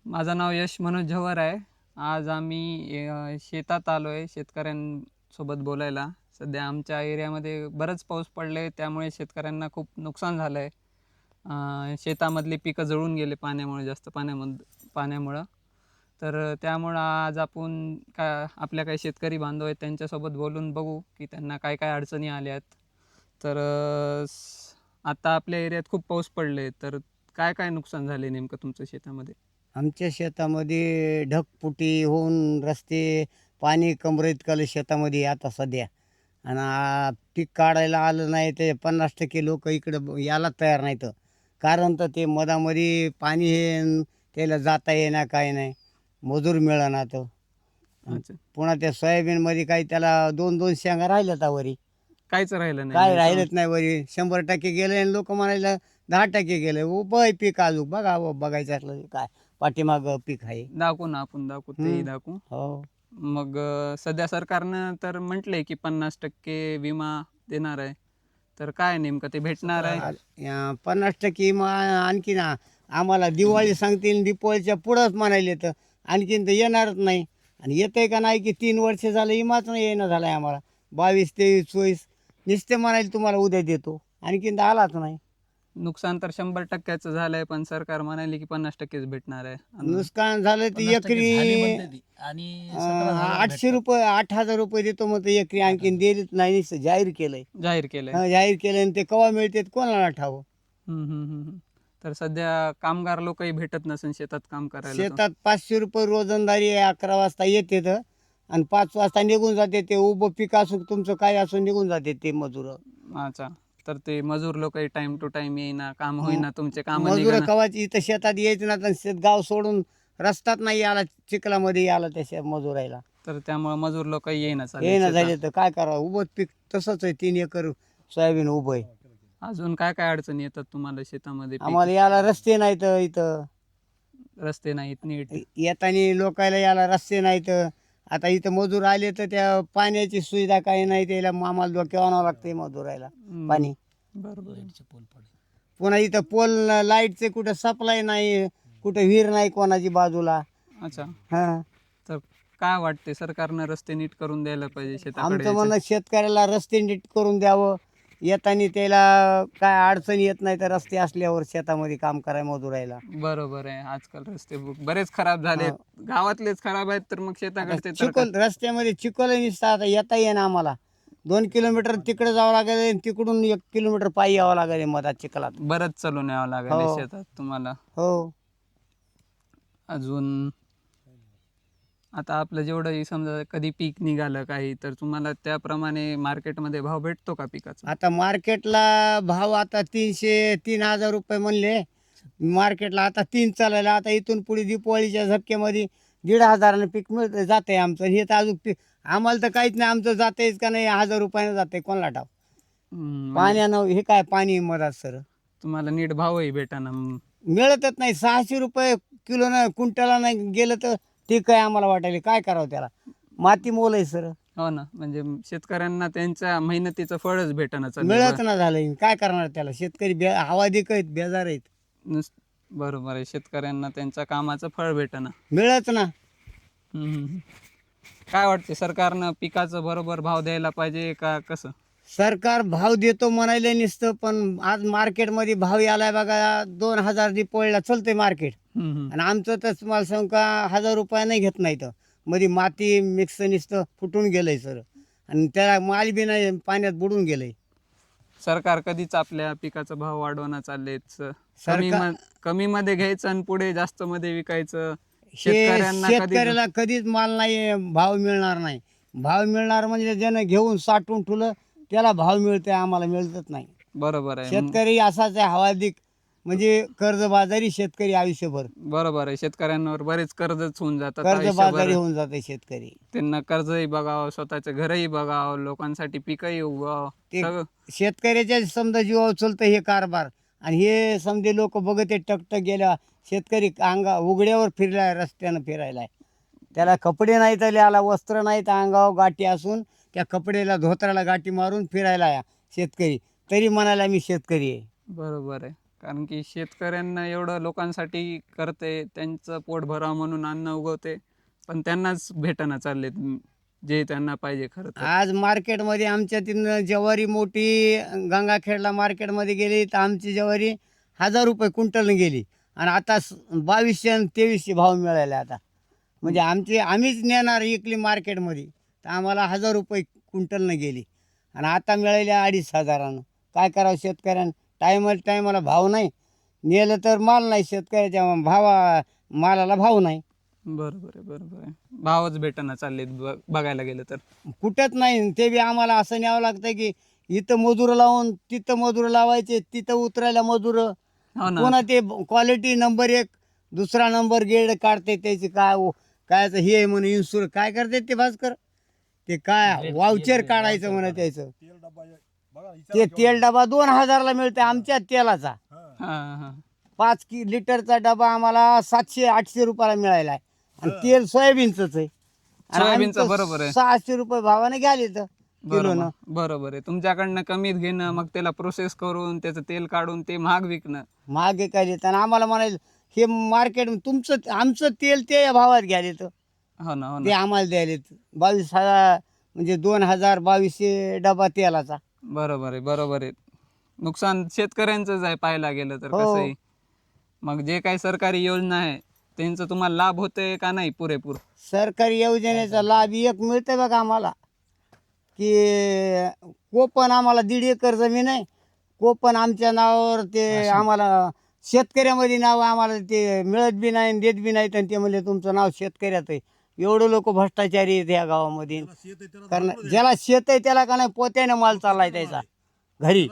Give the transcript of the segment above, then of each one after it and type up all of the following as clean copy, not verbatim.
माझं नाव यश मनोज झवर आहे. आज आम्ही शेतात आलो आहे शेतकऱ्यांसोबत बोलायला. सध्या आमच्या एरियामध्ये बरंच पाऊस पडले आहे, त्यामुळे शेतकऱ्यांना खूप नुकसान झालं आहे. शेतामधली पिकं जळून गेले पाण्यामुळे, जास्त पाण्यामुळं. तर त्यामुळं आज आपण आपल्या काही शेतकरी बांधव आहेत त्यांच्यासोबत बोलून बघू की त्यांना काय काय अडचणी आल्या आहेत. तर आता आपल्या एरियात खूप पाऊस पडले, तर काय काय नुकसान झाले नेमकं तुमच्या शेतामध्ये? आमच्या शेतामध्ये ढगफुटी होऊन रस्ते पाणी कमरेइतकं शेतामध्ये आता सध्या. आणि पीक काढायला आलं नाही ते 50% लोक इकडं यायला तयार नाहीत. कारण तर ते मधामध्ये पाणी हे त्याला जाता येईना काय नाही, मजूर मिळेना तर. अच्छा. पुन्हा त्या सोयाबीनमध्ये काही त्याला 2-2 शेंगा राहिल्यात वरी. काहीच राहिलं नाही काय म्हणजे राहिलंच नाही वरी. 100% गेले आणि लोक म्हणायला 10% गेले. उभं आहे पीक अजून बघा बघायचं असलं तर काय पाठीमागं पीक आहे. दाखवू ना, आपण दाखवू, तेही दाखवू. हो. मग सध्या सरकारनं तर म्हटलंय की 50% विमा देणार आहे. तर काय नेमकं ते भेटणार आहे? 50% मग आणखीन आम्हाला दिवाळी सांगतील, दीपावलीच्या पुढंच म्हणायले तर आणखीन तर येणारच नाही. आणि येतंय का नाही की 3 वर्ष झालं विमाच नाही येणं झालं आहे आम्हाला. 22, 23, 24 नुसते म्हणायला तुम्हाला उद्या देतो, आणखीन तर आलाच नाही. नुकसान तर 100%चं झालंय, पण सरकार म्हणाले की 50%च भेटणार आहे अनुदान. नुकसान झालं ती 50% झाले एकरी म्हणते ती आणि 17,000 800 भेटतात. रुपये 8,000 रुपये देतो म्हणतो एकरी, आणखीन दिलेच नाही. नुसतं जाहीर केलंय. जाहीर केलंय. जाहीर केलं आणि ते केव्हा मिळते कोणाला ठाव. तर सध्या कामगार लोकही भेटत नसेल शेतात काम करायला तर. शेतात 500 रुपये रोजंदारी 11 वाजता येते तर, आणि 5 वाजता निघून जाते. ते उभं पीक असो तुमचं काय असो निघून जाते ते मजूर. अच्छा. तर ते मजूर लोकही टाइम टू टाइम येईना, काम होईना, तुमचे काम मजूर निघणं. कवाची इथं शेतात यायचं ना, तर शेत गाव सोडून रस्ताच नाही आला, चिखलामध्ये आला त्या मजुरायला. तर त्यामुळे मजूर लोकही येईना चालेल हे ना शेतात. झाले तर काय करावं. उभं पीक तसंच आहे. 3 एकर सोयाबीन उभं आहे. अजून काय काय अडचणी येतात तुम्हाला शेतामध्ये? आम्हाला याला रस्ते नाहीत इथं. रस्ते नाहीत नीट. येताना लोकायला याला रस्ते नाहीत. आता इथं मजूर आले तर त्या पाण्याची सुविधा काही नाही. त्याला आम्हाला डोक्यावर आणावं लागते मजुरायला पाणी. बरोबर. लाईटचे पोल पडले. पुन्हा इथं पोल लाईटचे कुठं सप्लाय नाही, कुठं विहीर नाही कोणाची बाजूला. अच्छा. हां. तर काय वाटते, सरकारनं रस्ते नीट करून द्यायला पाहिजे शेताकडे आमचं यायचं? म्हणणं शेतकऱ्याला रस्ते नीट करून द्यावं. येताना त्याला काय अडचण येत नाही तर रस्ते असल्यावर शेतामध्ये काम करायला मजुरायला. बरोबर आहे. आजकाल रस्ते बरेच खराब झालेत. गावातलेच खराब आहेत, तर मग आता शेताकडचे तर चिखल रस्त्यामध्ये चिखल निसतं. आता येता येईना आम्हाला. 2 किलोमीटर तिकडे जावं लागेल आणि तिकडून 1 किलोमीटर पायी यावं लागेल मधात चिखलात. बरंच चालून यावं लागेल हो. शेतात तुम्हाला. हो. अजून आता आपलं जेवढंही समजा कधी पीक निघालं काही, तर तुम्हाला त्याप्रमाणे मार्केटमध्ये भाव भेटतो का पिकाचा? आता मार्केटला भाव आता 300-3,000 रुपये म्हणले. मार्केटला आता 3 चालायला. आता इथून पुढे दीपावलीच्या झपक्यामध्ये 1,500 पीक मिळतं जाते आमचं. हे तर अजून पीक आम्हाला तर काहीच नाही. आमचं जातेच का नाही 1,000 रुपयानं जाते कोणाला ठाव. म्हणजे पाण्यानं हे काय पाणी मधात सर तुम्हाला नीट भावही भेटाना. मिळतच नाही. 600 रुपये किलोनं क्विंटलानं गेलं तर ठीक आहे आम्हाला वाटायला. काय करावं त्याला. माती मोल आहे सर. हो ना, म्हणजे शेतकऱ्यांना त्यांच्या मेहनतीचं फळच भेटना चाललंय. मिळत ना झालं. काय करणार त्याला. शेतकरी हवादिक आहेत, बेजार आहेत. बरोबर आहे. शेतकऱ्यांना त्यांच्या कामाचं फळ भेटना. मिळत ना. काय वाटते, सरकारनं पिकाचं बरोबर भाव द्यायला पाहिजे का कसं? सरकार भाव देतो म्हणायला नुसतं, पण आज मार्केटमध्ये भाव यालाय बघा. 2,000 दीपावलीला चलतंय मार्केट. आणि आमचं तर तुम्हाला सांगू का 1,000 रुपये नाही घेत नाही तर. मध्ये माती मिक्स नुसतं फुटून गेलंय सर. आणि त्याला माल बी नाही, पाण्यात बुडून गेलंय. सरकार कधीच आपल्या पिकाचा भाव वाढवणं चाललेच. सरकार कमी मध्ये घ्यायचं आणि पुढे जास्त मध्ये विकायचं. हे शेतकऱ्यांना कधी शेतकऱ्याला कधीच माल नाही, भाव मिळणार नाही. भाव मिळणार म्हणजे ज्यानं घेऊन साठवून ठेवलं त्याला भाव मिळतंय, आम्हाला मिळतच नाही. बरोबर आहे. शेतकरी असाच आहे हवादिक, म्हणजे कर्जबाजारी शेतकरी आयुष्यभर. बरोबर आहे. शेतकऱ्यांवर बरेच कर्जच होऊन जातात कर्जबाजारी आयुष्यभर. होऊन जाते शेतकरी. त्यांना कर्जही बघावं, स्वतःचं घरही बघावं, लोकांसाठी पिकही उगवावं. ते सगळं शेतकऱ्याच्या समजा जीवावर चलतं हे कारभार. आणि हे समजे लोक बघत आहे टकटक गेल्या. शेतकरी उघड्यावर फिरलाय, रस्त्यानं फिरायलाय. त्याला कपडे नाही तर आला, वस्त्र नाही तर अंगावर गाठी असून त्या कपड्याला धोत्राला गाठी मारून फिरायला शेतकरी. तरी म्हणाला मी शेतकरी आहे. बरोबर आहे. कारण की शेतकऱ्यांना एवढं लोकांसाठी करते, त्यांचं पोट भरावं म्हणून अन्न उगवते, पण त्यांनाच भेटना चाललेत जे त्यांना पाहिजे खरं तर. आज मार्केटमध्ये आमच्या तिथनं ज्वारी मोठी गंगाखेडला मार्केटमध्ये गेली तर आमची ज्वारी 1000 रुपये क्विंटलनं गेली आणि आता 2200 आणि 2300 भाव मिळाले आता. म्हणजे आम्हीच नेणार इकली मार्केटमध्ये तर आम्हाला 1000 रुपये क्विंटलनं गेली आणि आता मिळाले 2500. काय करावं शेतकऱ्यांना? टायमाला भाव नाही, नेलं तर माल नाही, शेतकऱ्याच्या मालाला भाव नाही. बरोबर आहे, बरोबर आहे. भावच भेटना चाललेत बघायला गेलं तर. कुठंच नाही. ते बी आम्हाला असं न्यावं लागतं की इथं मजूर लावून तिथं मजूर लावायचे, तिथं उतरायला मजूर. हो ना. पुन्हा ते क्वालिटी नंबर 1 दुसरा नंबर गेड काढते त्याची कायचं हे म्हणून इन्शुरन्स काय करते ते भास्कर, ते काय वाउचर काढायचं म्हणा त्याचं. ते तेल डबा 2000ला मिळते आमच्या तेलाचा. हां हां. 5 लिटरचा डबा आम्हाला 700-800 रुपयाला मिळायला आहे आणि तेल सोयाबीनचंच आहे. आणि आम्ही सोयाबीनचं तर बरोबर आहे. 600 रुपये भावाने घ्याले तर किलोनं. बरोबर बरोबर आहे. तुमच्याकडनं कमीत घेणं, मग त्याला प्रोसेस करून त्याचं तेल काढून ते महाग विकणं. मागे काय देत आणि आम्हाला म्हणायचं हे मार्केट तुमचं आमचं तेल ते या भावात घ्यायला तर हो ना, हो ते ना. आम्हाला द्यायला 22,000 म्हणजे 2200 डबा तेलाचा. बरोबर आहे, बरोबर आहे. नुकसान शेतकऱ्यांचंच आहे पाहायला गेलं तर हो. कसंही. मग जे काही सरकारी योजना आहे त्यांचं तुम्हाला लाभ होतोय का नाही पुरेपूर? सरकारी योजनेचा लाभ एक मिळतंय बघा आम्हाला की कोपन आम्हाला 1.5 एकर जमीन आहे. कोपन आमच्या नावावर ते आम्हाला शेतकऱ्यामध्ये नाव आम्हाला ते मिळत बी नाही आणि देत बी नाहीत आणि ते म्हणले तुमचं नाव शेतकऱ्यात आहे. एवढं लोक भ्रष्टाचारी आहेत या गावामध्ये. कारण ज्याला शेत आहे त्याला का नाही पोत्याने माल चाललाय त्याचा घरी.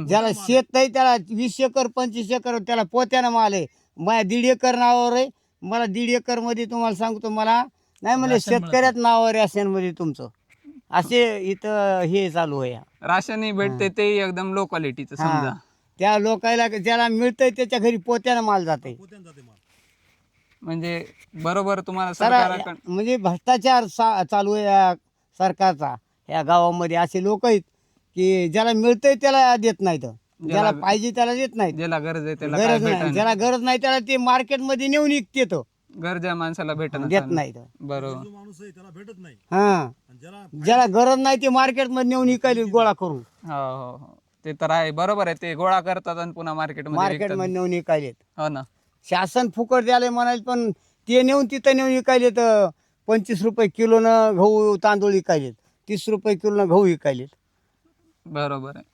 ज्याला शेत नाही त्याला 20 एकर 25 एकर त्याला पोत्यानं माल आहे. माझ्या 1.5 एकर नावावर आहे. मला 1.5 एकर मध्ये तुम्हाला सांगतो मला नाही म्हणजे राशन मिळतं. शेतकऱ्यात नावावर आहे मध्ये तुमचं. असे इथं हे चालू आहे. राशनही भेटते ते एकदम लो क्वालिटीचं हा. समजा. त्या लोकायला ज्याला मिळतंय त्याच्या घरी पोत्यानं माल जाते. म्हणजे बरोबर तुम्हाला तर सरकारकडं म्हणजे भ्रष्टाचार चालू आहे या सरकारचा. या गावामध्ये असे लोक आहेत की ज्याला मिळतंय त्याला देत नाहीत, ज्याला पाहिजे त्याला देत नाहीत. ज्याला गरज आहे त्याला काय गरज नाही, भेटन, ज्याला गरज नाही त्याला ते मार्केटमध्ये नेऊन विकते तो गरजा माणसाला भेटन देत नाहीत. बरोबर. हा, ज्याला गरज नाही ते मार्केटमध्ये नेऊन विकायला गोळा करून हो हो हो, ते तर आहे. बरोबर आहे. ते गोळा करतात आणि पुन्हा मार्केटमध्ये विकतात. मार्केटमध्ये नेऊन विकायलेत. हो ना. शासन फुकट द्यायला म्हणाले पण ते नेऊन तिथं नेऊन विकायले तर 25 रुपये किलोनं गहू तांदूळ विकायलेत, 30 रुपये किलोनं गहू विकायलेत. बरोबर आहे.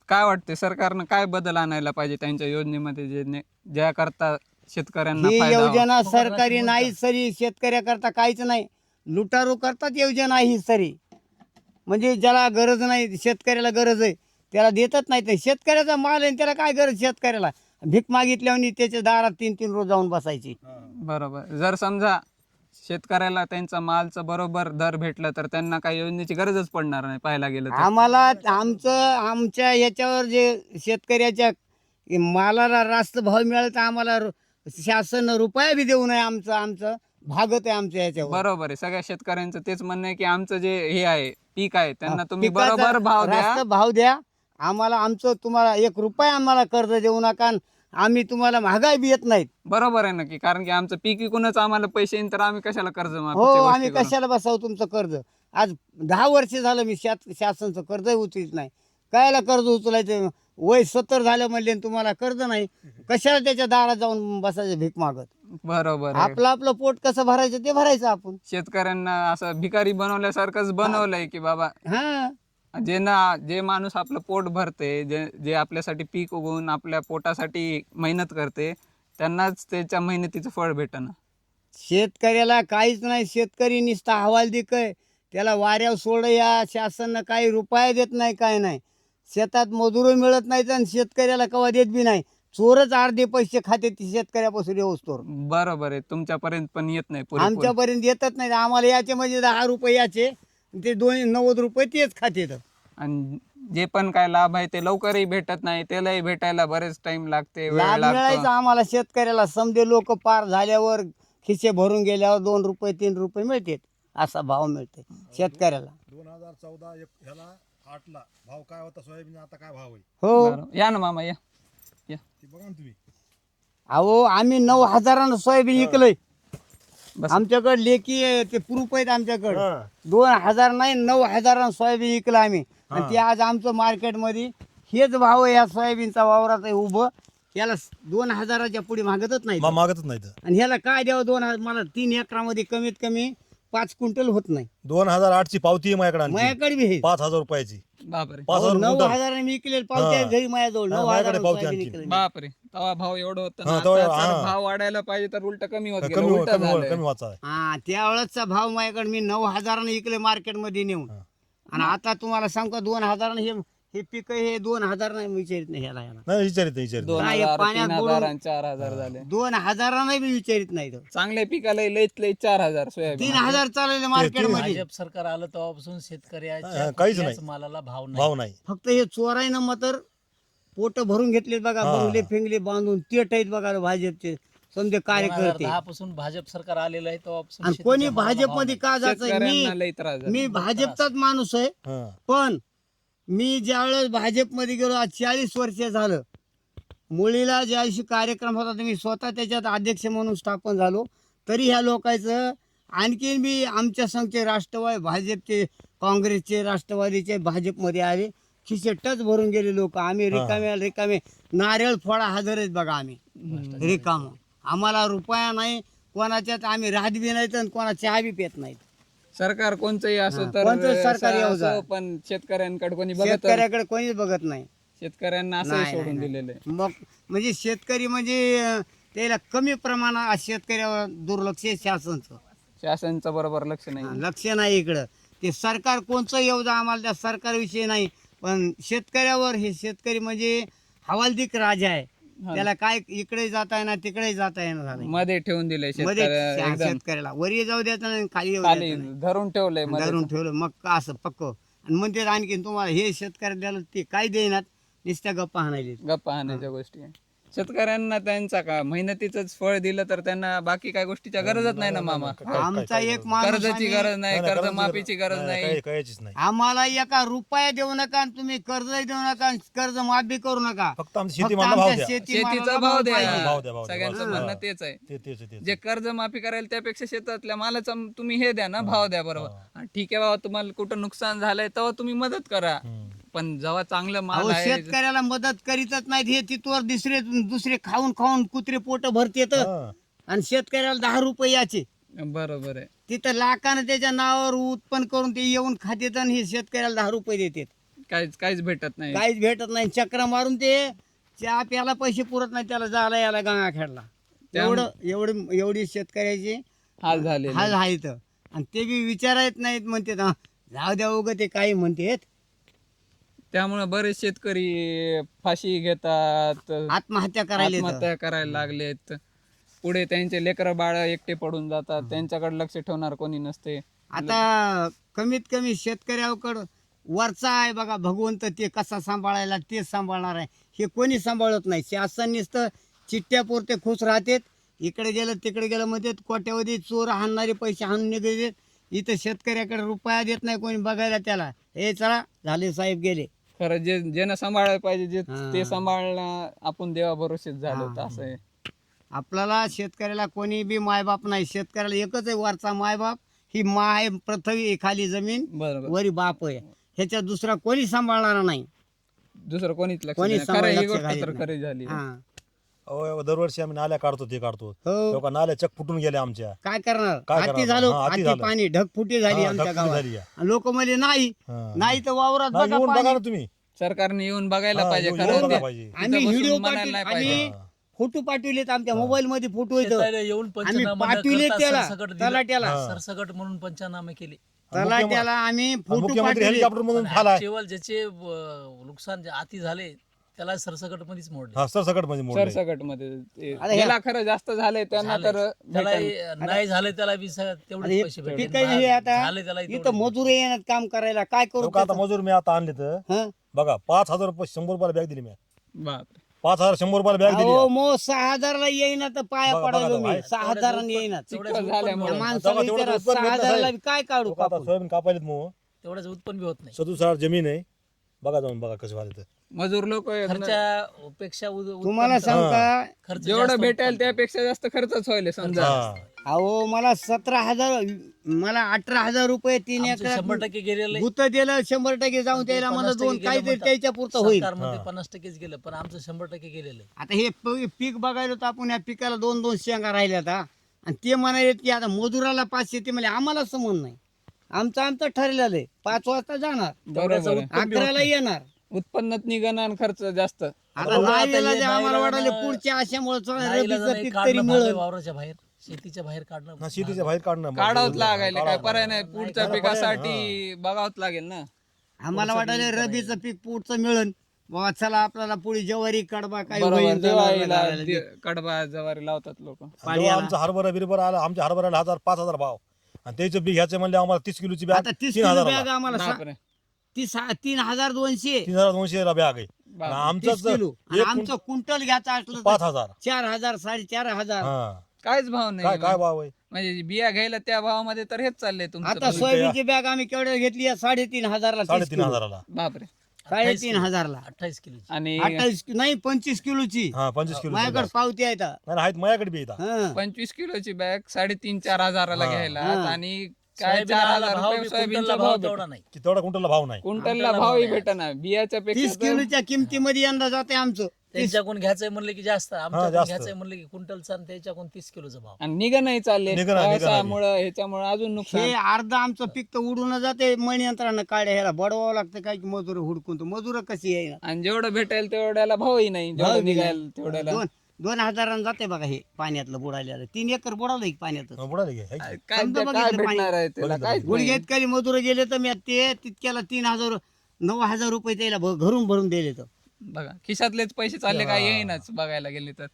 काय वाटते सरकारनं काय बदल आणायला पाहिजे त्यांच्या योजनेमध्ये ज्या करता शेतकऱ्यांना ही फायदा व्हावा? योजना सरकारी नाही सरी, शेतकऱ्याकरता काहीच नाही. लुटारू करतात योजना ही सरी. म्हणजे ज्याला गरज नाही, शेतकऱ्याला गरज आहे त्याला देतच नाही. शेतकऱ्याचा माल आहे त्याला काय गरज शेतकऱ्याला? भीक मागितल्यावर त्याच्या दारात 3-3 रोज जाऊन बसायची. बरोबर. जर समजा शेतकऱ्याला त्यांचा मालचं बरोबर दर भेटलं तर त्यांना काही योजनेची गरजच पडणार नाही पाहायला गेलं तर. आम्हाला आमच्या याच्यावर जे शेतकऱ्याच्या मालाला रास्त भाव मिळाला तर आम्हाला शासन रुपया बी देऊ नये. आमचं भागत आहे आमच्या याच्यावर. बरोबर आहे. सगळ्या शेतकऱ्यांचं तेच म्हणणं आहे की आमचं जे हे आहे पीक आहे त्यांना तुम्ही पिकाचा बरोबर भाव द्या. रास्त भाव द्या आम्हाला. आमचं तुम्हाला 1 रुपया आम्हाला कर्ज देऊ नका. आम्ही तुम्हाला महागाई बी येत नाहीत. बरोबर आहे नक्की. कारण की आमचं पीक विकूनच आम्हाला पैसे येईन तर आम्ही कशाला कर्ज हो, माफीच्या गोष्टी आम्ही करू? कशाला बसावं तुमचं कर्ज? आज 10 वर्ष झालं मी शासनचं कर्ज उचलीत नाही. कायला कर्ज उचलायचं? वय 70 झालं म्हणले आणि तुम्हाला कर्ज नाही. कशाला त्याच्या दारात जाऊन बसायचं भीक मागत? बरोबर आहे. आपलं पोट कसं भरायचं ते भरायचं आपण. शेतकऱ्यांना असं भिकारी बनवल्यासारखंच बनवलंय की बाबा हा, जे माणूस आपलं पोट भरते, जे आपल्यासाठी पीक उगवून आपल्या पोटासाठी मेहनत करते त्यांनाच त्याच्या मेहनतीचं फळ भेटणं. शेतकऱ्याला काहीच नाही. शेतकरी नुसता हवाल दिकय, त्याला वाऱ्यावर सोड. या शासनानं काही रुपया देत नाही, काय नाही. शेतात मजुरी मिळत नाहीत आणि शेतकऱ्याला कवा देत बी नाही. चोरच अर्धे पैसे खाते ती शेतकऱ्यापासून येऊस्तोवर. बरोबर आहे. तुमच्यापर्यंत पण येत नाही पुरेपूर. आमच्यापर्यंत येतच नाही. आम्हाला याचे म्हणजे 10 रुपये याचे, ते 90 रुपये तेच खाते. आणि जे पण काय लाभ आहे ते लवकरही भेटत नाही, त्यालाही भेटायला बरेच टाइम लागते, वेळ लाभ मिळायचा लागतो. आम्हाला शेतकऱ्याला. समजे लोक पार झाल्यावर खिसे भरून गेल्यावर 2 रुपये 3 रुपये मिळतात. असा भाव मिळते शेतकऱ्याला. 2014 ह्याला 8ला भाव काय होता सोयाबीन, आता काय भाव आहे? हो, बरोबर. या ना मामा या. या. अहो आम्ही 9,000 सोयाबीन विकलंय. बस. आमच्याकडे लेखी ते प्रूफ आहेत आमच्याकडे. 2,000 नाही 9,000 सोयाबीन विकलं आम्ही. आणि ते आज आमचं मार्केटमध्ये हेच भाव आहे. या सोयाबीनचा वावरात आहे उभं, याला 2,000च्या पुढे मागतच नाही. मागतच नाही तर आणि ह्याला काय द्यावं 2,000? मला 3 एकरामध्ये कमीत कमी 5 क्विंटल होत नाही. 2008ची पावती आहे माझ्याकडे आणखी. माझ्याकडे बी आहे. 5,000 रुपयाची. बापरे 5,000 क्विंटल. 9,000 मी विकले पावती आहे घरी माझ्याजवळ. हा, 9,000 माझ्याकडे पावती सोयाबीन आणखी. विकलं. बापरे तेव्हा भाव एवढं होतं ना, हा, आता तेव्हा- तर हा. भाव वाढायला पाहिजे तर उलट कमी होत गेलं. कमी उलटं झालंय. कमी वाचा आहे. हा त्यावेळेसचा भाव माझ्याकडे मी 9,000 विकले मार्केटमध्ये नेऊन. आणि आता तुम्हाला सांगू का 2,000 हे पीक हे 2,000 नाही विचारित नाही ह्याला नाही विचारित नाही विचारित नाही. 2,000 पाण्यात 3,000 बुडून- आणि 4,000 झाले. 2,000 नाही बी विचारित नाही तो. चांगले पिकाला लईत लई 4,000 सोयाबीन. 3,000 चालले मार्केटमध्ये. भाजप सरकार आलं तेव्हापासून हा, शेतकऱ्याच्या काहीच कुठल्याच नाही. मालाला भाव नाही. भाव नाही. फक्त हे चोराईनं मात्र पोट भरून घेतले बघा. हा. बंगले फिंगले बांधून तेट आहेत बघा भाजपचे समजे कार्यकर्ते. 2010 पासून भाजप सरकार आलेलं आहे तेव्हापासून आणि कोणी शेतीच्या मालाला भाव भाजपमध्ये का जायचं? शेतकऱ्यांना लई त्रास झाला. मी भाजपचाच माणूस आहे. हा. पण मी ज्यावेळेस भाजपमध्ये गेलो आज 40 वर्ष झालं. मुलीला ज्या दिवशी कार्यक्रम होता तर मी स्वतः त्याच्यात अध्यक्ष म्हणून स्थापन झालो. तरी ह्या लोकांचं आणखीन बी आमच्या संघचे राष्ट्रवादी भाजपचे काँग्रेसचे राष्ट्रवादीचे भाजपमध्ये आले. खिसे टच भरून गेले लोक. आम्ही रिकामे नारळ फोडा हजर आहेत बघा. आम्ही रिकाम आम्हाला रुपया नाही कोणाच्यात. आम्ही राहत बी नाहीत आणि कोणा चहा बी पित नाहीत. सरकार कोणचंही असो हा, तर कोणतंही सरकार असं येऊ जा. असो, पण शेतकऱ्यांकडे कोणी बघत शेतकऱ्याकडे कोणीच बघत नाही. शेतकऱ्यांना असं नाही, सोडून नाही, दिलेलं आहे. मग म्हणजे शेतकरी म्हणजे त्याला कमी प्रमाणात शेतकऱ्यावर दुर्लक्ष आहे शासनचं. शासनचं बरोबर लक्ष नाही. लक्ष नाही इकडं. ते सरकार कोणचं येऊ द्या आम्हाला त्या सरकारविषयी नाही. पण शेतकऱ्यावर हे शेतकरी म्हणजे हवालदिक राजा आहे. त्याला काय इकडे जाता येणार तिकडे जाता येणार झालं. मध्ये ठेवून दिले मध्ये एकदम शेतकऱ्याला वरी जाऊ द्यायचं नाही खाली येऊ खाली द्यायचं नाही. धरून ठेवलंय मध्ये. धरून ठेवलं मग का असं पक्क. आणि म्हणते आणखीन तुम्हाला हे शेतकऱ्याला ते काय देणार नुसत्या गप्पा हाणायले. गप्पा हाणायच्या गोष्टी आहे. शेतकऱ्यांना त्यांचा का मेहनतीच फळ दिलं तर त्यांना बाकी काय गोष्टीच्या गरजच नाही ना मामा. आमचा एक माणूस कर्जाची आम्ही- गरज नाही, नाही, कर्ज कर्जाची माफीची गरज नाही. काही काहीच नाही. आम्हाला एका रुपया देऊ नका आणि तुम्ही कर्ज देऊ नका आणि कर्ज माफी करू नका. फक्त आमच्या फक्त शेतीमालाला भाव आमच्या द्या. शेतीचा भाव द्या. पाहिजे. भाव द्या, भाव द्या. सगळ्यांचं हा. म्हणणं तेच आहे. तेच जे कर्ज माफी करायला त्यापेक्षा शेतातल्या मालाचा तुम्ही हे द्या ना, भाव द्या. बरोबर आणि ठीक आहे बाबा, तुम्हाला कुठं नुकसान झालंय तेव्हा तुम्ही मदत करा. पण जेव्हा चांगलं माल अहो, आहे, शेतकऱ्याला मदत करीतच नाहीत. हे तिथवर दुसरे खाऊन खाऊन कुत्रे पोट भरतेत हा. आणि शेतकऱ्याला 10 रुपये याचे. बरोबर आहे. तिथं लाखानं त्याच्या नावावर उत्पन्न करून ते येऊन खातेत आणि हे शेतकऱ्याला 10 रुपये देतात. काहीच भेटत नाही. काहीच भेटत नाही. चक्र मारून ते चहा प्याला पैसे पुरत नाही त्याला जायला याला गंगा खेळला. एवढी शेतकऱ्याची हाल झाले. हाल आहेत. आणि ते बी विचारायत नाहीत. म्हणते जाऊ द्या उगं ते काही म्हणतेत. त्यामुळे बरेच शेतकरी फाशी घेतात, आत्महत्या करायला येतात. आत्महत्या करायला लागलेत. पुढे त्यांचे लेकर बाळ एकटे पडून जातात. त्यांच्याकडे लक्ष ठेवणार कोणी नसते. आता कमीत कमी शेतकऱ्याकडं वरचा आहे बघा भगवंत, ते कसा सांभाळायला तेच सांभाळणार आहे. हे कोणी सांभाळत नाही. शासन नुसतं चिठ्ठ्या पुरते खुश राहतात. इकडे गेलं तिकडे गेलं म्हणतात कोट्यावधी चोर हाणणारे पैसे हाणून निघतात. इथं शेतकऱ्याकडे रुपया देत नाही कोणी बघायला त्याला. हे चला झाले साहेब गेले. खरं ज्यानं सांभाळायला पाहिजे हा. ते सांभाळणं आपण देवा भरोसेच झालं होतं. असं आहे. आपल्याला शेतकऱ्याला कोणी बी मायबाप नाही. शेतकऱ्याला एकच आहे वरचा मायबाप. ही माय पृथ्वी खाली जमीन बरोबर. वरी बाप आहे. ह्याच्या दुसरा कोणी सांभाळणारा नाही. दुसरं कोणीच लक्ष कोणीच देणार. खरं ही लक्ष गोष्ट घालीत तर नाही. खरी झाली. हा. अहो, दरवर्षी आम्ही नाल्या काढतो ते काढतो. हो तेव्हा नाल्या चक फुटून गेल्या आमच्या. काय करणार. काय हाती करणार? झालो हा, हाती हाती झालं. पाणी ढगफुटी झाली हा, आमच्या ढगफुटी गावात. झाली या. लोक म्हणजे नाही हा. नाही तर वावरात नाही, बघा येऊन बघा पाणी. ना तुम्ही. सरकारने येऊन बघायला हा, पाहिजे. येऊन खरं बघायला ते- पाहिजे. आम्ही इथं व्हिडिओ बसून म्हणायला नाही आम्ही पाहिजे. फोटो पाठविलेत आमच्या मोबाईल मध्ये फोटो येतो. शेताला येऊन आम्ही पंचनामा न पाठविले करता त्याला सरसकट दिलं. तलाट्याला सरसकट म्हणून पंचनामे केले. तलाट्याला आम्ही फोटो मुख्यमंत्री पाठविले. हेलिकॉप्टर मधून फालाय. केवळ ज्याचे नुकसान जे अति झाले त्याला सरसकट मध्येच मोडले. हा, सरसकट मध्ये मोडलंय. सरसकट मध्ये अरे ज्याला खरं जास्त झालंय त्यांना तर त्याला भेटेल. नाही झाले त्याला बी आणि तेवढे हे पैसे पीक भेटले. हे आता झाले त्याला इथं मजूर येणार काम करायला काय करू लोकं आता मजूर मी आता आणले तर हं? बघा 5,000 रुपये 100 रुपयाला बॅग दिली मी. बापरे. 5,000 100 रुपयाला बॅग दिली. अहो मग 6,000ला येईना तर पाया बघा, पडायलो बघा, मी. बघा. 6,000 येईना चिखल झाल्यामुळे माणसाला तेवढं विचारा उत्पन्न भेटलं 6,000ला साहेब. काय काढू लोकं आता कापून? सोयाबीन कापायलेत मग तेवढ्याच उत्पन्न बी होत नाही. 67 जमीन आहे. बघा जाऊन बघा कसं व्हायला तर. मजूर लोक खर्चापेक्षा तुम्हाला सांग का, खर्च जेवढं जास्त भेटेल उत्पन्न. त्यापेक्षा जास्त खर्चच व्हायला समजा. हा. अहो मला 17,000, मला 18,000 रुपये 3 आमचं एकरात 100% गेलेलं गुत दिलं, 100% जाऊन द्यायला मला 50% दोन गेलं काहीतरी म्हणतात. त्याच्या पुरतं होईल. सरकार म्हणते 50%च गेलं, पण आमचं 100% गेलेलं आहे. आता हे पीक बघायला तर आपण या पिकाला 2-2 शेंगा राहिल्या आता, आणि ते म्हणाले की आता मजुराला 500, ते म्हणजे आम्हाला समज नाही. आमचं ठरलेलं आहे 5 वाजता जाणार, बरोबर आहे. 11ला येणार. उत्पन्नात निघणार खर्च जास्त. आता बघू, नाही आता गेला हे जे आम्हाला नाईलाजानं- वाटायला पुढच्या आशामुळे नाईलाजानं रबीचं हे पीक काढणं तरी भाग आहे मिळेल. वावराच्या बाहेर, शेतीच्या बाहेर काढणं ना शेतीच्या बाहेर काढणं मग. काढावंच लागायला, काय काढावं पर्याय नाही. लागेल. पुढच्या नाही, पिकासाठी बघावंच लागेल ना. आम्हाला वाटायला रबीचं पीक पुढचं मिळेल, बाबा चला आपल्याला पुढे ज्वारी कडबा काही बरोबर, होईल, दिवाळीला जनावराला घालायला. कडबा ज्वारी लावतात लोक. जेव्हा आमचं हरभरा बिरभर आलं, आमच्या हरभऱ्याला 1,000-5,000 भाव, आणि त्याचं बी घ्यायचं म्हणले आम्हाला 30 किलोची बॅग आता 30 3,000 किलो बॅग आम्हाला बापरे. 3,200 3,200 ला बॅग आहे. बापरे. आणि 30 आमचं किलो, आणि आमचं क्विंटल घ्यायचं असलं तर 5,000. 4,000 4,500. हा. काहीच भाव काय नाही. काय भाव आहे? म्हणजे बिया घ्यायला त्या भावामध्ये तर हेच चाललंय तुमचं. आता सोयाबीनची बॅग आम्ही केवढ्या घेतली 3,500ला, 3,500 बापरे. 3,500ला 28 किलो आणि 28 नाही 25 किलोची हा 25 किलो माझ्याकडे पावती आहे आता. नाही आहेत माझ्याकडे बी येतात. हं. 25 किलोची बॅग 3,500-4 हजाराला हा. घ्यायला, हा. आणि काय 4,000 रुपये सोयाबीनचा भाव तेवढा नाही. की तेवढा क्विंटलला भाव नाही. क्विंटलला भावही भेटना बियाच्या 30 पेक्षा तर- किलोच्या किमतीमध्ये यंदा जाते आमचं. त्यांच्याकडून घ्यायचंय म्हणलं की जास्त, आमच्याकडून जास्त. घ्यायचंय म्हणलं की क्विंटलचा आणि त्याच्याकडून 30 किलोचा भाव. आणि निघ नाही चालले निघणं- पावसामुळं ह्याच्यामुळे अजून हे नुकसान. अर्ध आमचं पीक तर उडून जाते, मणीयंत्रानं काढ्या ह्याला बडवावं लागतं काय की मजूर हुडकून, तर मजूर कशी येईना. आणि जेवढं भेटेल तेवढ्याला भावही नाही, जेवढं भाव बी निघाल नाही. तेवढ्याला. 2,000 जाते बघा हे पाण्यातलं बुडायला. 3 एकर बुडालं की पाण्यात. बुडाले घे. है की? काय समजा काय बघितलं भेटणार आहे त्याला? बघितलं, काहीच नाही. गुडघ्यात काही मजूर गेले तर मी ते तितक्याला 9,000 रुपये त्याला घरून भरून दिले. तर बघा खिशातलेच पैसे चालले काय येईनाच बघायला गेले तर.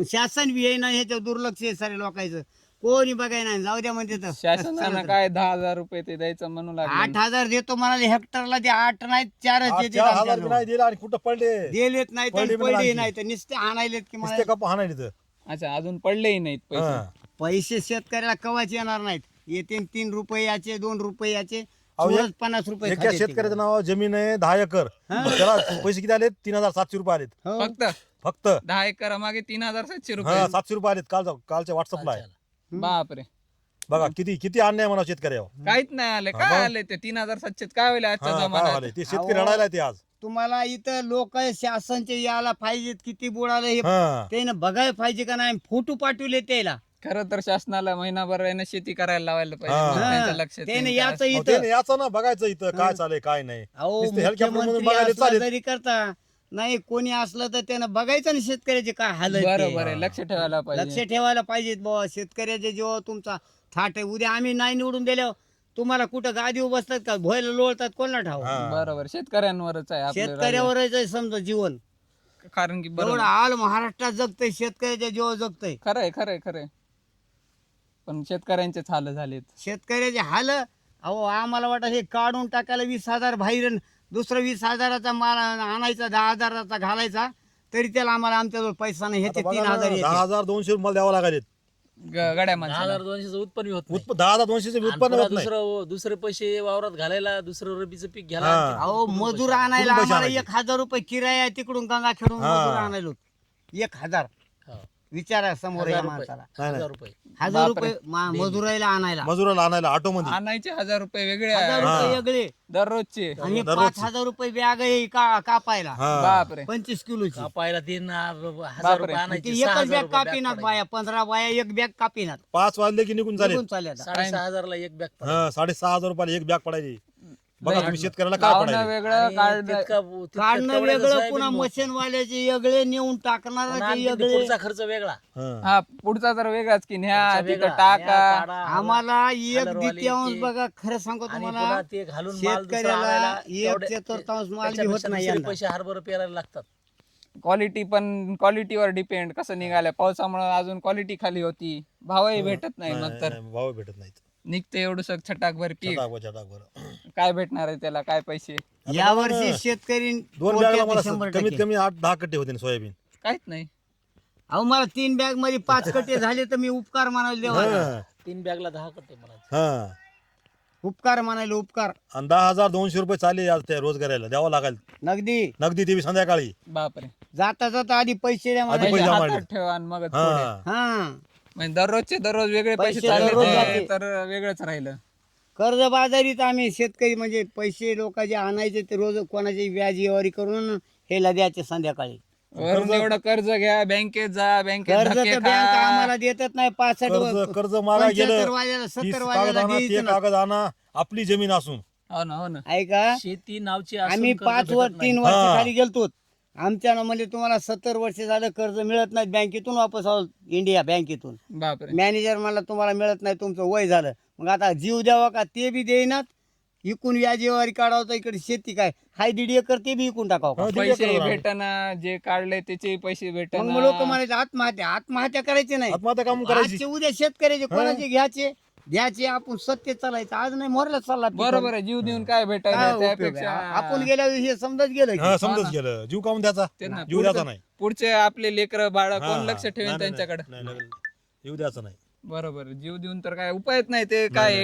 शासन बी येईना, ह्याच्यावर दुर्लक्ष आहे सारे लोकांचं. कोणी बघायला नाही, जाऊ द्या म्हणते तर. शासनानं काय 10,000 रुपये ते द्यायचं म्हणू लागलं. 8,000 देतो म्हणाले हेक्टरला, ते 8 नाही 4च 4,000 बी नाही दिला आणि कुठं पडले दिलेत नाही तर पडले बी पडले नाही. नाही तर नुसते आणायलेत की नुसते मला. कप हाणायला इथं. अच्छा, अजून पडलेही नाहीत पैसे. हा. पैसे शेतकऱ्याला कवाच येणार नाहीत. येते 3 रुपये याचे, 2 रुपये याचे, अहो, चोरच 50 रुपये एका खाते ते. शेतकऱ्याचं नाव जमीन आहे 10 एकर, त्याला पैसे किती आलेत? 3,700 रुपये आलेत हो. फक्त फक्त. 10 एकर मागे 3,700 हा रुपये. 700 रुपये आलेत कालच्या व्हॉट्सअपला आहे. बापरे. बघा किती अन्याय म्हणा शेतकऱ्यावर. काहीच नाही आले. काय आले ते 3,700 काय होईल आजच्या हा, काय जमान्यात? झाले ते शेतकरी रडायला ते आज. तुम्हाला इथं लोक शासनचे यायला पाहिजेत, किती बुडाले हे हा. त्यानं बघायला पाहिजे का नाही. फोटो पाठवले त्याला. खरं तर शासनाला महिनाभर आहे ना शेती करायला लावायला पाहिजे. हा. मग त्यांच्या लक्षात त्याने येईल याचं अहो, इथं त्याने याचं ना बघायचं इथं काय चालय काय नाही. अहो नुसते हेलिकॉप्टर मधून मुख्यमंत्री बघायला असला चालेल. जरी करता नाही, कोणी असलं तर त्यानं बघायचं ना शेतकऱ्याचे काय हाल आहेत ते. बरोबर आहे, लक्ष ठेवायला पाहिजे. लक्ष ठेवायला पाहिजेत बाबा शेतकऱ्याचे. जेव्हा तुमचा थाट आहे, उद्या आम्ही नाही निवडून दिल्यावर तुम्हाला कुठं गादी बसतात का, भोयला लोळतात, कोणाला ठाव. हा. बरोबर, शेतकऱ्यांवरच आहे आपलं राज्य. शेतकऱ्यावरच आहे समजा जीवन. कारण की बरोबर एवढं आल महाराष्ट्रात जगतय, शेतकऱ्याच्या जीवा जगतय. खरंय पण शेतकऱ्यांचेच हाल झालेत. शेतकऱ्याचे हाल. अहो आम्हाला वाटत हे काढून टाकायला 20,000 बाहेर, दुसरं 20,000चा माल आणायचा, 10,000चा घालायचा, तरी त्याला आम्हाला आमच्याजवळ पैसा नाही. ह्याचे 3,000 येते. 10,200 रुपये द्यावं लागायलेत. गड्या माणसाला 10,200 उत्पन्न होत नाही. 10,200 आणि उत्पन्न पुन्हा होत नाही. दुसरे पैसे वावरात घालायला, दुसरं रबीचं पीक घ्यायला. हा. आणखी अहो कुठून मजूर पैसे आणायला कुठून पैसे आम्हाला आणायचे? 1,000 रुपये किराया आहे, तिकडून गंगा खेळून हा. मजूर आणायलो. 1,000 हो. विचारा समोर या 1,000 रुपये. माणसाला. नाही, नाही. 1,000 रुपये. 1,000 बापरे. रुपये मजुरायला आणायला. मजुराला आणायला ऑटो मध्ये. आणायचे 1,000 रुपये वेगळे 1,000 आहे. रुपये हा. वेगळे, दररोजचे. आणि दररोजची. 5,000 रुपये बॅग आहे कापायला. हा. बापरे. 25 किलोची. कापायला 1,000 बापरे. रुपये आणायचे. ती एकच 6,000 बॅग रुपये बॅग कापिनात पडायचे. बाया, 15 बाया एक बॅग कापिनात. 5 वाजले की निघून झाले. निघून चालल्या. 6,500 एक बॅग पडायची. हा 6,500 रुपयाला एक बॅग पडायची. बघा तुम्ही शेतकऱ्याला काय लावणं पडायचे. वेगळं, आणि काढणं काढणं वेगळं, पुन्हा मशीन वाल्याचे वेगळे, नेऊन टाकणारे वेगळे. पुढचा खर्च वेगळा. हा. हा पुढचा तर वेगळाच की न्या खर्च तिथं वेगळा. टाका. न्या, काढा, आम्हाला एक कलरवाले द्वितीयांश ते- बघा, खरं सांगतो आणि तुम्हाला, पुन्हा ते घालून माल दुसरा शेतकऱ्याला आणायला एक तेवढे- चतुर्थांश माल बी होत त्याच्यापेक्षा नाही दुसरे यंदा. पैसे हरभरा पेरायला लागतात. क्वालिटीवर डिपेंड कसं निघाल्या. पावसामुळे अजून क्वालिटी खाली होती, भावही भेटत नाही. मग तर नाही, भाव भेटत नाहीत. निघते एवढं छटाकभर पीक, छटाकभर. काय भेटणार आहे त्याला, काय पैसे? या वर्षी शेतकरी 2 बॅगला मला 100% कमीत कमी 8-10 कट्टे होते ना सोयाबीन. काहीच नाही. अहो मला 3 बॅग मध्ये 5 कट्टे झाले तर मी उपकार मानायला देवा. हा. 3 बॅगला 10 कट्टे मला. हा. उपकार म्हणायला उपकार. आणि 10,200 रुपये चालले आज त्या रोजगाराला द्यावं लागेल नगदी नगदी देवी संध्याकाळी. बापरे. जाता जाता आधी पैसे द्या मला. आधी पैसे पैसे आम्हाला. हातात ठेवा आणि मगच पुढे. हा हा म्हणजे दररोजचे दररोज वेगळे पैसे पैसे चालले दररोज ते जाते. तर वेगळंच राहिलं. कर्जबाजारीत आम्ही शेतकरी म्हणजे पैसे लोकांचे आणायचे ते रोज कोणाची व्याजीवारी करून हेला द्यायचे संध्याकाळी. वरून एवढं कर्ज घ्या, बँकेत जा, बँकेत कर्ज धक्के तर खा. बँक आम्हाला देतच नाही. 65 कर्ज मागा गेलं 75 वाजायला 30 70 कागद वाजायला आणा, ते द्यायचं ना. कागद आणा, आपली जमीन असून. हो ना, हो ना. ऐका शेती नावची असून आम्ही कर्ज 5 भेटत वर नाही. 3 वर्ष हा. खाली गेलतो. आमच्या म्हणजे तुम्हाला 70 वर्ष झालं कर्ज मिळत नाही बँकेतून वापस आलो इंडिया बँकेतून. बापरे. मॅनेजर म्हणला तुम्हाला मिळत नाही तुमचं वय झालं. मग आता जीव द्यावा का ते बी देईनात. इकून व्याजीवारी काढावं तर इकडे शेती काय हाय 1.5 एकर ते बी इकून टाकावं का? हा, दिले पैसे कर्ज आणा. भेटना, जे काढले त्याचे पैसे मग भेटना. लोक म्हणायचे आत्महत्या करायची नाही. आत्महत्या काम करायची. आजचे उद्या शेतकऱ्याचे कोणाचे घ्यायचे द्यायचे आपण सत्य चालायचं. आज नाही मोरला चालला पिकाला. बरोबर आहे. जीव देऊन काय काय भेटायला उपयोग आहे? त्यापेक्षा आपण गेल्या वेळी हे समजत गेलं की. हा समजच गेलं. जीव काढून द्यायचा, ते ना, जीव द्यायचा नाही. पुढचे आपले लेकर बाळ कोण हा, लक्ष ठेवेल नाही, त्यांच्याकडे. नाही, नाही, नाही, जीव द्यायचा नाही. बरोबर. जीव देऊन तर काय उपायच नाही. ते काय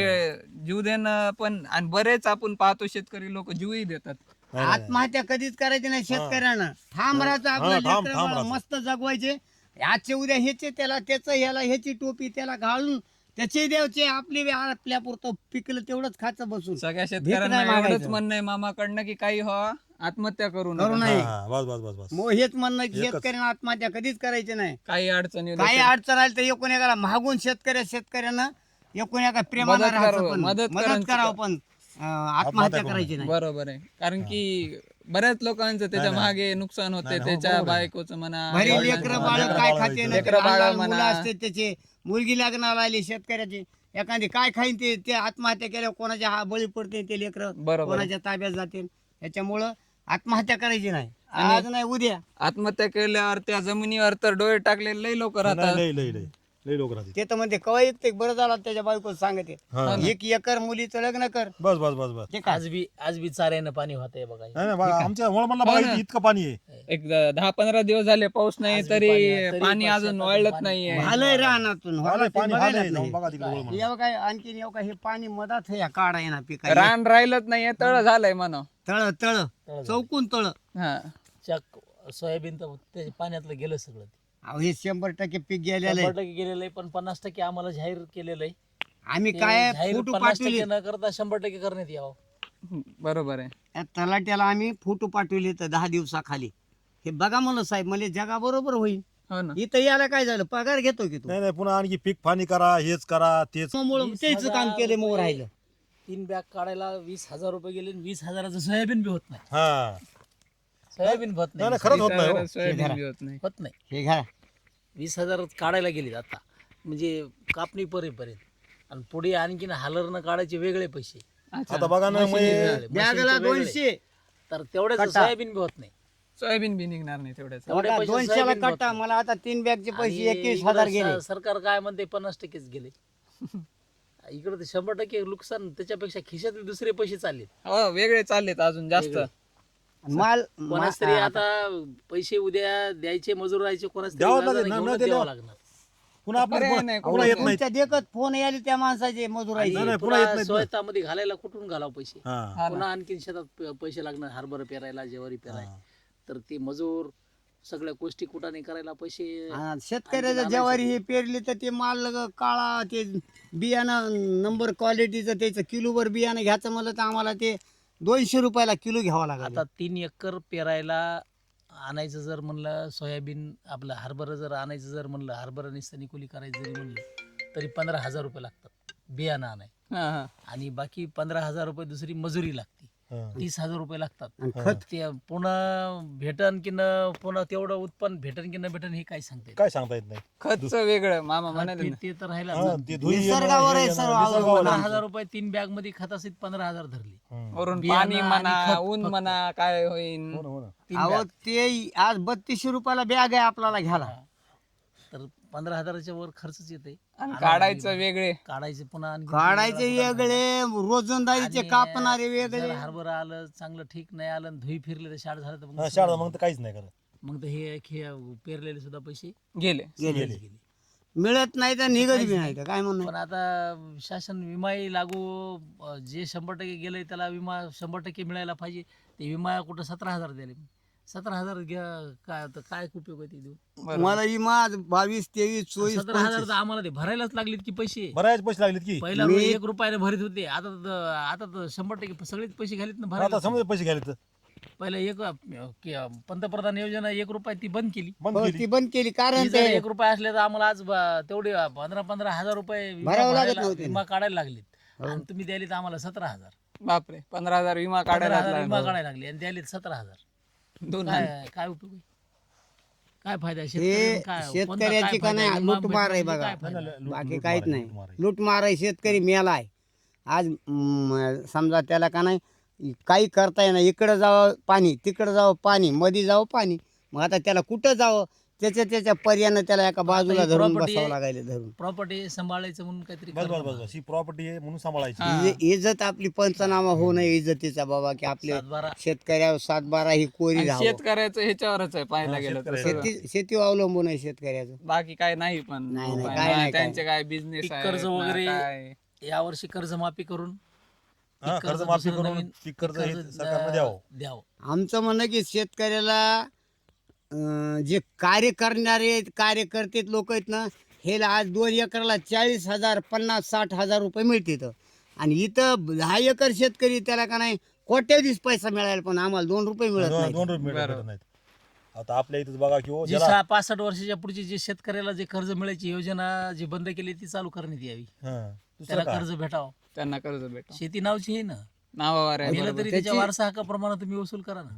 जीव देणं पण. आणि बरेच आपण पाहतो शेतकरी लोक जीवही देतात. नाही, नाही. आत्महत्या कधीच करायची नाही शेतकऱ्यांना. ठाम राहायचं आपलं. हा, ठाम लेकरं बाळं राहायचं. मस्त जगवायचे. आजचे उद्या ह्याचे त्याला त्याचं ह्याला ह्याची टोपी त्याला घालून त्याचे द्यायचे. आपल्या पुरतं पिकलं तेवढंच खायचं बसून. सगळ्या शेतकऱ्यांना नाही एवढंच मागायचं. म्हणणं आहे मामाकडनं की काही व्हा, आत्महत्या करू करू नका. नये. हा, बस बस बस बस. मग हेच म्हणणं आहे की शेतकऱ्यांना आत्महत्या कधीच करायची नाही. काही अडचणी येऊ काही देतात. अडचण आली तर एकूण एकाला मागून शेतकऱ्यांना एकूण एका प्रेमानं मदत राहायचं करावं, पण मदत मदत करायची. करावं पण आत्महत्या करायची नाही. बरोबर आहे. कारण की बऱ्याच लोकांचं त्याच्या मागे नुकसान होते. त्याच्या बायकोचं म्हणा, घरी वडिलांचं लेकरं म्हणा. बाळ काय खाते ना, लेकरं बाळं लहान म्हणा. मुलं असते त्याचे. मुलगी लग्नाला आली शेतकऱ्याची एखादी काय खाईन ते आत्महत्या केल्यावर कोणाच्या हा बळी पडते ते लेकरं बरोबर आहे. कोणाच्या ताब्यात जाते. याच्यामुळं आत्महत्या करायची नाही. आज नाही उद्या. आत्महत्या केल्यावर त्या जमिनीवर तर डोळे टाकलेले लई लोक नाही, राहतात. लय लय लय लय लोक राहते. ते तर म्हणते कवा एक बरं झालं त्याच्या बायको सांगते हा. 1 एकर मुलीचं लग्न कर. बस बस बस बस. ते काय आज बी चाऱ्यानं पाणी होतंय बघा. नाही नाही बघा, आमच्या वळमणला बघा इथे इतकं पाणी आहे. एक 10-15 दिवस झाले पाऊस नाही आज बी तरी पाणी आहे, तरी पाणी पण अजून शेतातून वाळत पाणी. नाहीये. झालंय रानातून आलंय पाणी बघायलाच आलंय. जाऊन नाही. बघा तिकडे वळमण. एवढं काय आणखीन एवढं काय हे पाणी मधात हे काढा येणार पिका रान राहिलंच नाहीये, तळ झालंय म्हणा. तळ तळ चौकून तळ. हा. चक सोयाबीन तर ते पाण्यातलं गेलं सगळं. अहो हे 100% पीक गेलेलं आहे. 100% गेलेलं आहे, पण 50% आम्हाला जाहीर केलेलं आहे. आम्ही ते काय जाहीर फोटो 50% पाठवले न करता 100% करण्यात यावं. बरोबर आहे. त्या तलाट्याला आम्ही फोटो पाठवले तर 10 दिवसाखाली. हे बघा म्हणलं साहेब मला जगा बरोबर होईल. हो ना. इथं याला काय झालं पगार घेतो की तू नाही नाही पुन्हा आणखी पीक फानी करा, हेच करा, तेच. त्यामुळं तेच काम केले मग राहिलं. 3 बॅग काढायला 20,000 रुपये गेले. 20,000चं सोयाबीन बी होत नाही. हा सोयाबीन होत नाही नाही. नाही, खरंच होत नाही हो. सोयाबीन बी होत नाही. होत नाही. हे घ्या 20,000 काढायला गेले आता म्हणजे कापणी पर्यंत. आणि पुढे आणखीन हालरनं काढायचे वेगळे पैसे. अच्छा. आता बघा ना मशीनचे मग वेगळे, बॅगला मशीनचे वेगळे. 200 तर तेवढ्याच कट्टा. सोयाबीन बी होत नाही. सोयाबीन बी निघणार नाही तेवढ्याच. तेवढे बघा, पैसे 200 ला सोयाबीन होत कट्टा नाही. मला आता 3 बॅगचे पैसे आणि 21,000 इकडं गेले. सरकार काय म्हणते 50%च गेले. इकडे ते 100% नुकसान. त्याच्यापेक्षा खिशात दुसरे पैसे चालले. हो, वेगळे चाललेत अजून जास्त. वेगळे. माल कोणाच तरी आता पैसे उद्या द्यायचे मजूर राहायचे कोणाच तरी द्यावं व्याजाने लागेल, न घेऊनच दिलं. द्यावं लागणार. पुन्हा पर्याय आपलं नाही, पुन्हा येत नाही. तुमच्या देखत फोन यायले त्या माणसाचे मजुराचे. नाही, नाही, पुन्हा पुन्हा येत नाहीत ना. स्वतःमध्ये घालायला कुठून घालावं पैसे. हा हा ना. पुन्हा आणखीन शेतात पैसे लागणार हरभरा पेरायला ज्वारी पेरायला. तर ते मजूर सगळ्या गोष्टी कुठाने करायला पैसे. शेतकऱ्याच्या ज्वारी हे पेरली तर ते माल काळा ते बियाणं नंबर क्वालिटीचं त्याचं किलोवर बियाणं घ्यायचं म्हणलं तर आम्हाला ते 200 रुपयाला किलो घ्यावं लागलं. आता 3 एकर पेरायला आणायचं जर म्हणलं सोयाबीन आपलं हरभरा जर आणायचं जर म्हणलं हरभरा निस्तानी कुली करायचं जरी म्हणलं तरी 15,000 रुपये लागतात बियाणं आणाय. हा, हा. आणि बाकी 15,000 रुपये दुसरी मजुरी लागते. हा. 30,000 रुपये लागतात. आणि खत ते पुन्हा भेटन की न पुन्हा तेवढं उत्पन्न भेटन की न भेटन हे काय सांगते. काय सांगता येत नाही. खतचं वेगळं मामा म्हणाले ना. ते तर राहिला. हा, ते धुई येणं, निसर्गावर हे आहे येणं, सर्व निसर्गावर अवलंबून. आहे. 15,000 रुपये 3 बॅग मध्ये खत असेल 15,000 धरली. हम्म. वरून बियाणं पाणी आणि म्हणा, खत ऊन फक्त. म्हणा, काय होईन. हो ना, हो ना. 3 अहो बॅग. ते आज 3200 रुपयाला बॅग आहे आपल्याला घ्यायला. तर 15,000च्या वर खर्चच येते. आणि काढायचं वेगळे. काढायचे पुन्हा आणखी काढायचे वेगळे रोजंदारीचे आणि कापणारे जर वेगळे. हरभरा आलं चांगलं ठीक नाही आलं आणि धुई फिरले तर शाळ झालं तर हा, मग शाळा मग तर काहीच नाही करत. मग तर हे पेरलेले सुद्धा पैसे गेले. गेले. गेले. मिळत नाही तर निघत बी नाही तर काय म्हणणं पण आता शासन विमाही लागू जे 100% गेलंय त्याला विमा 100% मिळायला पाहिजे. ते विमा कुठं 17,000 द्याले. 17,000 घ्या काय आता काय उपयोग आहे ते देऊन? बरोबर. मला विमा 22, 23, 24, 17,000 तर आम्हाला ते भरायलाच लागलेत की पैसे. बऱ्याच पैसे लागलेत की पहिला मी- 1 रुपयाने भरीत होते, आता तर 100% सगळेच पैसे घालीत ना आता भरायला. समजा पैसे घ्यायले तर पहिला पंतप्रधान योजना 1 रुपया ती बंद केली. बंद हो, केली. ती बंद केली कारण ती जर ते 1 रुपया असले तर आम्हाला आज तेवढे 15 हजार रुपये विमा भरावं लागत भरायला- नव्हते ना. विमा काढायला लागलेत. हो. आणि तुम्ही द्यायला तर आम्हाला 17,000. बापरे 15,000 विमा काढायला 15,000 विमा लागला. काढायला लागले आणि द्यायला 17,000. दोन काय काय उपयोग आहे? काय फायदा आहे? हे शेतकऱ्यांना काय- कोणता काय शेतकऱ्याची का फायदा आहे? नाही विमा लूटमार आहे भेटला म्हणजे बघा काय फायदा? बाकी लूट काहीच मार आहे, नाही लूट मार आहे. लूटमार आहे शेतकरी मेलाय आज समजा त्याला का नाही काही करता येणार इकडं जावं पाणी तिकडं जावं पाणी मध्ये जावं पाणी मग आता त्याला कुठं जावं त्याच्या पर्यानं त्याला एका बाजूला ही धरून property बसावं आहे. लागायला धरून प्रॉपर्टी सांभाळायचं म्हणून काहीतरी बस करा बस बस ना. बस ही प्रॉपर्टी आहे म्हणून सांभाळायची. हा. इज्जत आपली पंचनामा होऊ नये इज्जतीचा बाबा की आपले 7-12 शेतकऱ्यावर 7-12 ही कोरी आणि राहावं शेतकऱ्याचं ह्याच्यावरच आहे पाहायला हा, गेलं तर शेतकऱ्याचं. सगळं. शेती अवलंबून आहे शेतकऱ्याचं बाकी काय नाही पण नाही, नाही, उपाय. काय ना नाही, त्यांचे काय बिझनेस पीक आहे कर्ज वगैरे काय यावर्षी कर्जमाफी करून हा, पीक कर्ज कर्जमाफी दुसरं करून नवीन पीक कर्ज हे कर्ज सरकारनं द्यावं. द्यावं. आमचं म्हणणं की शेतकऱ्याला जे कार्य करणारे कार्यकर्ते लोक आहेत ना हे आज 2 एकरला 40,000 50-60,000 रुपये मिळतात आणि इथं 10 एकर शेतकरी त्याला का नाही कोट्याधीश पैसा मिळायला पण आम्हाला 2 रुपये मिळत दोन नाही दोन रुपये बरोबर. भेटत नाहीत. आता आपल्या इथं बघा की हो, जी ज्याला 65 वर्षाच्या पुढची जे शेतकऱ्याला जे कर्ज मिळायची योजना जी बंद केली ती चालू करण्यात यावी. हा, त्याला दुसरं काय? कर्ज भेटावं. त्यांना कर्ज भेट शेती नावची आहे ना, नावावर आहे गेलं बरोबर. तरी त्याच्या त्याची- वारसा हक्काप्रमाणे तुम्ही वसूल करा ना.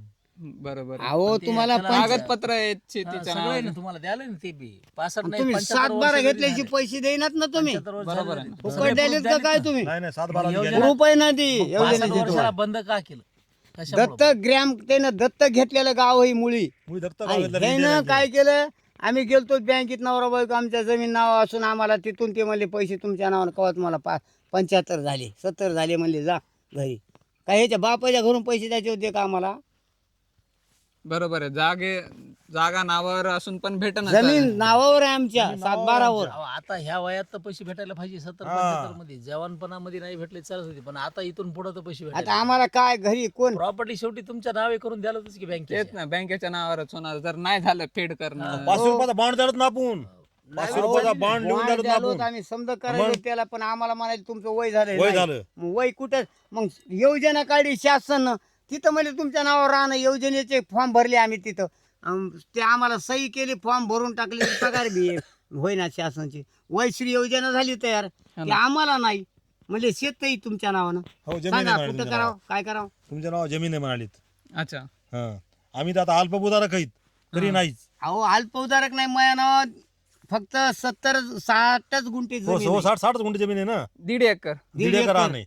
बरोबर आहे. अहो पण ते तुम्हाला त्याला- पंच- कागदपत्र आहेत हा, शेतीच्या सगळं आहे नावावर. ना तुम्हाला द्यायला ना ते बी 65 नाही तुम्ही 75 7-12 वर्ष घेतल्याचे जरी झाले. पैसे देईनात ना तुम्ही 75 वर्ष बरोबर झाले आहे. तरी फुकट सगळे द्यायलेत proof का द्यालेत काय ना. तुम्ही नाही नाही 7-12 योजना- घ्यायला. रुपये ना दी 65 योजनेचे वर्षाला तुम्हाला. बंद का केलं? कशामुळं? दत्तक ग्रॅम त्यानं दत्तक घेतलेलं गाव ही मुळी मुळी दत्तक आणि घेतलं, ह्यानं इंडियन काय केलं आम्ही गेलतो बँकेत नवरा बायको आमच्या जमीन नाव असून आम्हाला तिथून ते म्हणले पैसे तुमच्या नावानं कवा तुम्हाला 75 झाले 70 झाले म्हणले जा घरी काय ह्याच्या बापाच्या घरून पैसे द्यायचे होते का आम्हाला बरोबर आहे जागा नावावर असून पण भेटणार जमीन नावावर आहे आमच्या जमीन नावावर 7-12 अहो, आता ह्या वयात तर पैसे भेटायला पाहिजे 70-75 हा. मध्ये जवानपणामध्ये नाही भेटले चालत होते पण आता इथून पुढे तर पैसे आता भेटायला आम्हाला काय घरी कोण प्रॉपर्टी शेवटी तुमच्या नावे करून द्यायला होतीच की तेच बँकेत ना बँकेच्या नावावरच होणार जर नाही झालं फेड करणं 500 रुपयाचा बॉन्ड द्यायला ना आपण 500 रुपयाचा बॉन्ड लिहून बॉन्ड द्यायला ना द्यालो आपण तर आम्ही समजा करायचं त्याला पण आम्हाला म्हणायचं तुमचं वय झालं वय झालं. वय कुठं मग योजना काढली शासन तिथं म्हणजे तुमच्या नावावर राहणं योजनेचे फॉर्म भरले आम्ही तिथं ते आम्हाला सही केली फॉर्म भरून टाकले पगार बी होईना शासनची वयश्री योजना झाली तयार ती आम्हाला नाही म्हणजे शेतही तुमच्या नावानं हो जमीन सांगा आहे म्हणाली कुठं तुमच्या करावं नावावर. काय करावं तुमच्या नावावर जमीन आहे म्हणालीत. अच्छा हा आम्ही तर आता अल्पभूधारक आहेत तरी नाहीच. अहो अल्पउधारक नाही माझ्या नावात फक्त 70-60 गुंठे हो जमीन हो आहे. 60 गुंठे जमीन आहे ना 1.5 एकर 1.5 एकर एकर. आहे.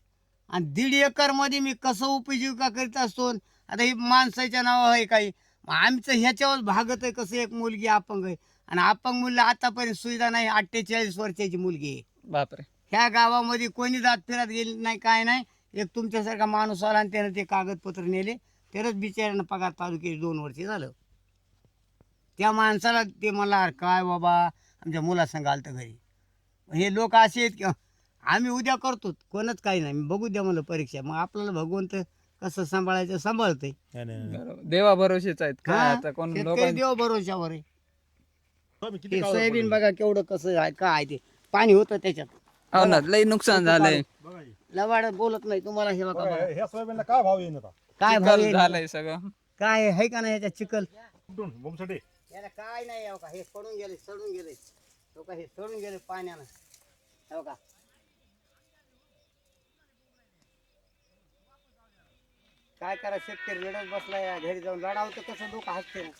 आणि 1.5 एकर मध्ये मी कसं उपजीविका करीत असतो आता ही माणसाच्या नावावर आहे काही मग आमचं ह्याच्यावर भागत आहे कसं एक मुलगी अपंग आहे आणि अपंग मुलीला आतापर्यंत सुविधा नाही 48 वर्षाची मुलगी आहे बापरे ह्या गावामध्ये कोणी जात फिरत गेली नाही काय नाही एक तुमच्यासारखा माणूस आला आणि त्यानं ते कागदपत्र नेले तरच बिचाऱ्यानं पगार चालू केली 2 वर्ष झालं त्या माणसाला ते मला काय बाबा आमच्या मुलासंग आलतं घरी हे लोक असे आहेत की आम्ही उद्या करतो कोणच काही नाही बघू द्या मला परीक्षा मग आपल्याला भगवंत कसं सांभाळायचं सांभाळतंय नाही, नाही, नाही. बरोबर देवा भरोसेच आहेत काय हा, आता कोण शेतकरी लोक देव भरोशावर आहे हो, मी किती ते कागद सोयाबीन पडले. बघा केवढं कसं आहे काय आहे ते पाणी होतं त्याच्यात हो ना लई नुकसान झालंय बघा हे. लवाड बोलत नाही तुम्हाला हे बघा बघा, बघा. ह्या सोयाबीनला काय भाव येईन आता काय भाव चिखल येईल? झालंय सगळं काय आहे का नाही याच्यात चिखल कुठून बोमसाठी याला काय नाही हो का हे पडून गेले सडून गेले हो का हे सडून गेले पाण्यानं हो का काय करा शेतकरी रडत बसलाय घरी जाऊन लढावं तर कसं लोक हसते ना